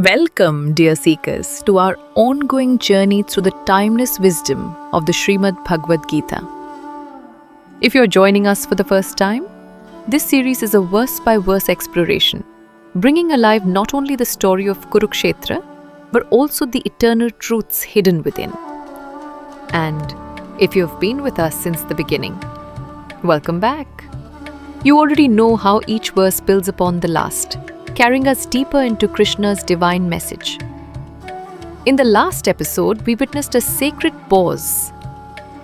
Welcome, dear seekers, to our ongoing journey through the timeless wisdom of the Shrimad Bhagwad Geeta. If you're joining us for the first time, this series is a verse-by-verse exploration, bringing alive not only the story of Kurukshetra, but also the eternal truths hidden within. And if you've been with us since the beginning, welcome back. You already know how each verse builds upon the last, carrying us deeper into Krishna's divine message. In the last episode, we witnessed a sacred pause.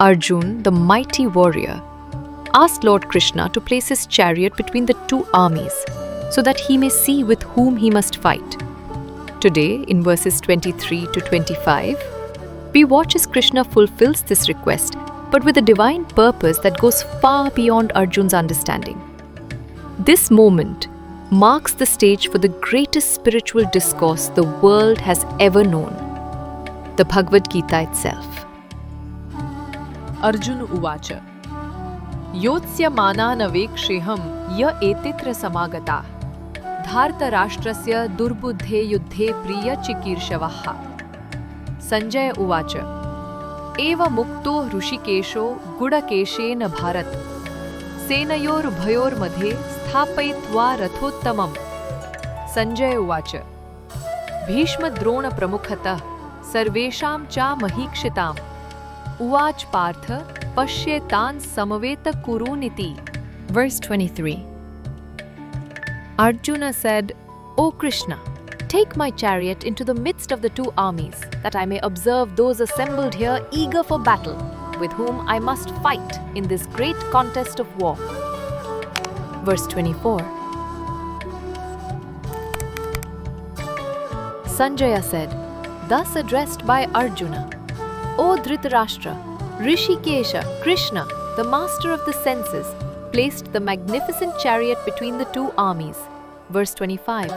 Arjuna, the mighty warrior, asked Lord Krishna to place his chariot between the two armies so that he may see with whom he must fight. Today, in verses 23 to 25, we watch as Krishna fulfills this request, but with a divine purpose that goes far beyond Arjuna's understanding. This moment marks the stage for the greatest spiritual discourse the world has ever known, the Bhagavad Gita itself. Arjuna Uvacha Yotsya mananaveksheham ya etitra samagata dharta rashtrasya durbuddhe yuddhe priya chikirshavah. Sanjaya Uvacha Eva mukto hrishikesho gudakeshena bharat senayor bhayor madhe स्थापयित्वा रथोत्तमम्. Sanjaya Uvacha Bhishma Drona Pramukhatah Sarvesham cha Mahikshitaam Uvach Partha Pashyetan Samaveta Kuruniti. Verse 23. Arjuna said, O Krishna, take my chariot into the midst of the two armies, that I may observe those assembled here eager for battle, with whom I must fight in this great contest of war. Verse 24. Sanjaya said, thus addressed by Arjuna, O Dhritarashtra, Rishikesha, Krishna, the master of the senses, placed the magnificent chariot between the two armies. Verse 25.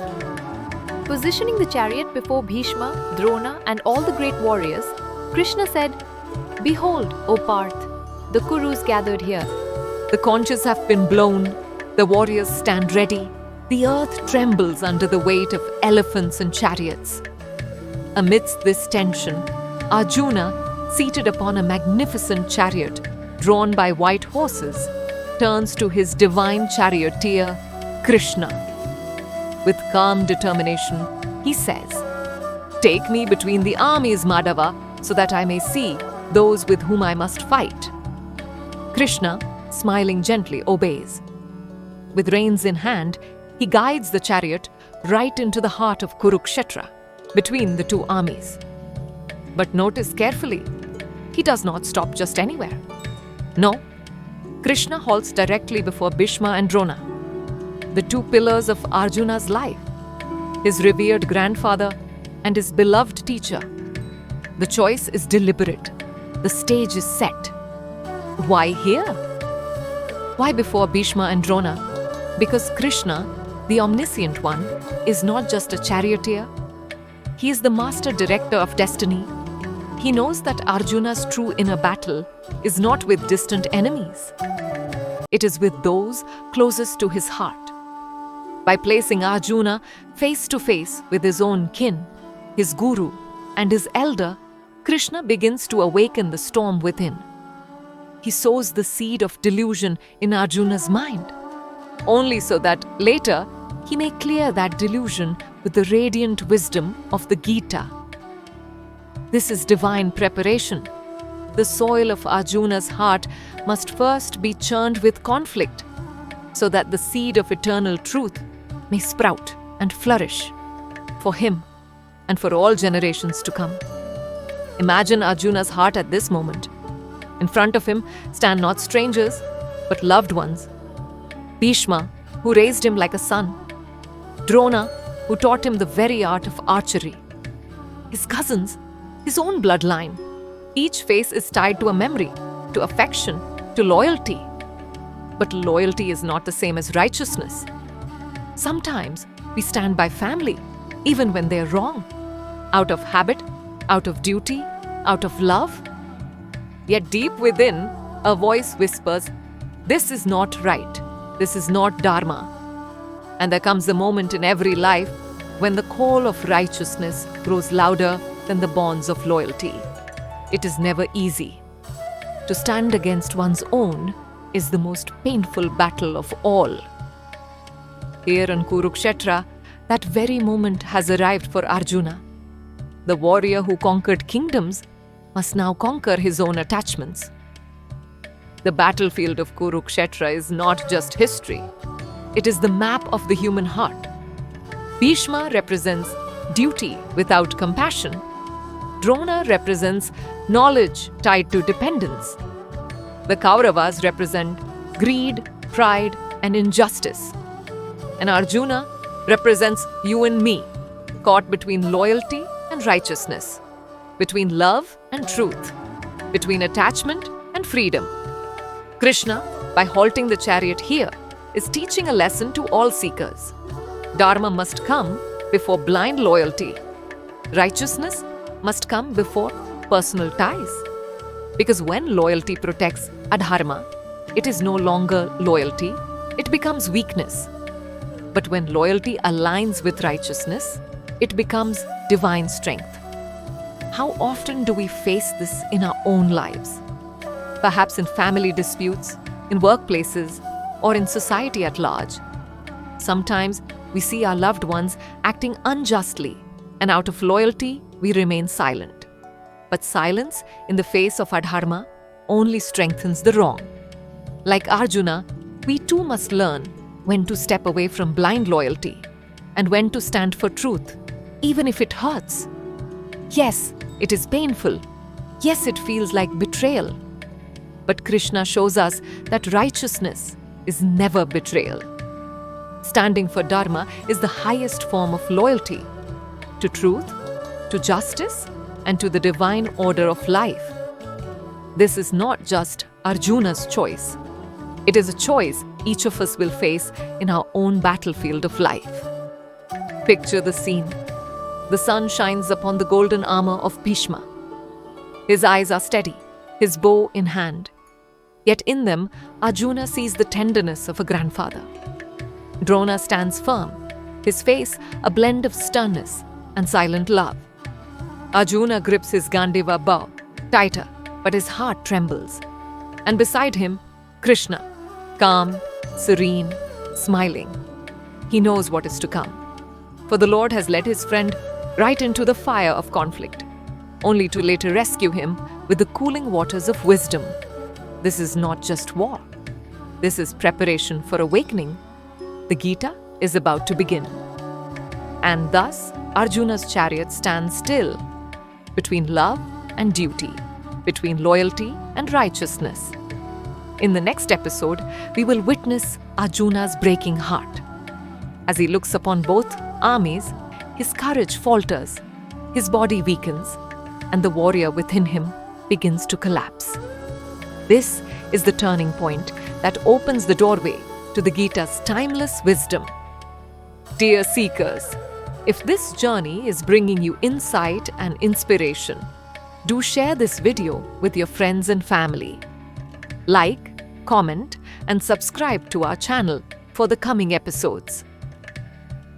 Positioning the chariot before Bhishma, Drona, and all the great warriors, Krishna said, Behold, O Parth, the Kurus gathered here. The conches have been blown. The warriors stand ready. The earth trembles under the weight of elephants and chariots. Amidst this tension, Arjuna, seated upon a magnificent chariot drawn by white horses, turns to his divine charioteer, Krishna. With calm determination, he says, Take me between the armies, Madhava, so that I may see those with whom I must fight. Krishna, smiling gently, obeys. With reins in hand, he guides the chariot right into the heart of Kurukshetra, between the two armies. But notice carefully, he does not stop just anywhere. No, Krishna halts directly before Bhishma and Drona, the two pillars of Arjuna's life, his revered grandfather and his beloved teacher. The choice is deliberate. The stage is set. Why here? Why before Bhishma and Drona? Because Krishna, the omniscient one, is not just a charioteer. He is the master director of destiny. He knows that Arjuna's true inner battle is not with distant enemies. It is with those closest to his heart. By placing Arjuna face to face with his own kin, his guru, and his elder, Krishna begins to awaken the storm within. He sows the seed of delusion in Arjuna's mind, only so that later he may clear that delusion with the radiant wisdom of the Gita. This is divine preparation. The soil of Arjuna's heart must first be churned with conflict, so that the seed of eternal truth may sprout and flourish for him and for all generations to come. Imagine Arjuna's heart at this moment. In front of him stand not strangers, but loved ones. Bhishma, who raised him like a son. Drona, who taught him the very art of archery. His cousins, his own bloodline. Each face is tied to a memory, to affection, to loyalty. But loyalty is not the same as righteousness. Sometimes we stand by family, even when they are wrong, out of habit, out of duty, out of love. Yet deep within, a voice whispers, This is not right. This is not Dharma. And there comes a moment in every life when the call of righteousness grows louder than the bonds of loyalty. It is never easy. To stand against one's own is the most painful battle of all. Here in Kurukshetra, that very moment has arrived for Arjuna. The warrior who conquered kingdoms must now conquer his own attachments. The battlefield of Kurukshetra is not just history. It is the map of the human heart. Bhishma represents duty without compassion. Drona represents knowledge tied to dependence. The Kauravas represent greed, pride, and injustice. And Arjuna represents you and me, caught between loyalty and righteousness, between love and truth, between attachment and freedom. Krishna, by halting the chariot here, is teaching a lesson to all seekers. Dharma must come before blind loyalty. Righteousness must come before personal ties. Because when loyalty protects adharma, it is no longer loyalty, it becomes weakness. But when loyalty aligns with righteousness, it becomes divine strength. How often do we face this in our own lives? Perhaps in family disputes, in workplaces, or in society at large. Sometimes we see our loved ones acting unjustly, and out of loyalty, we remain silent. But silence in the face of adharma only strengthens the wrong. Like Arjuna, we too must learn when to step away from blind loyalty and when to stand for truth, even if it hurts. Yes, it is painful. Yes, it feels like betrayal. But Krishna shows us that righteousness is never betrayal. Standing for Dharma is the highest form of loyalty to truth, to justice, and to the divine order of life. This is not just Arjuna's choice. It is a choice each of us will face in our own battlefield of life. Picture the scene. The sun shines upon the golden armor of Bhishma. His eyes are steady, his bow in hand. Yet in them, Arjuna sees the tenderness of a grandfather. Drona stands firm, his face a blend of sternness and silent love. Arjuna grips his Gandiva bow tighter, but his heart trembles. And beside him, Krishna, calm, serene, smiling. He knows what is to come. For the Lord has led his friend right into the fire of conflict, only to later rescue him with the cooling waters of wisdom. This is not just war. This is preparation for awakening. The Gita is about to begin. And thus, Arjuna's chariot stands still between love and duty, between loyalty and righteousness. In the next episode, we will witness Arjuna's breaking heart. As he looks upon both armies, his courage falters, his body weakens, and the warrior within him begins to collapse. This is the turning point that opens the doorway to the Gita's timeless wisdom. Dear seekers, if this journey is bringing you insight and inspiration, do share this video with your friends and family. Like, comment, and subscribe to our channel for the coming episodes.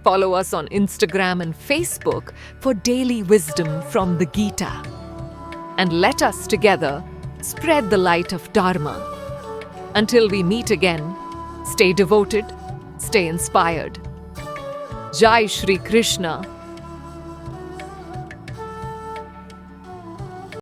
Follow us on Instagram and Facebook for daily wisdom from the Gita. And let us together spread the light of Dharma. Until we meet again, stay devoted, stay inspired. Jai Shri Krishna.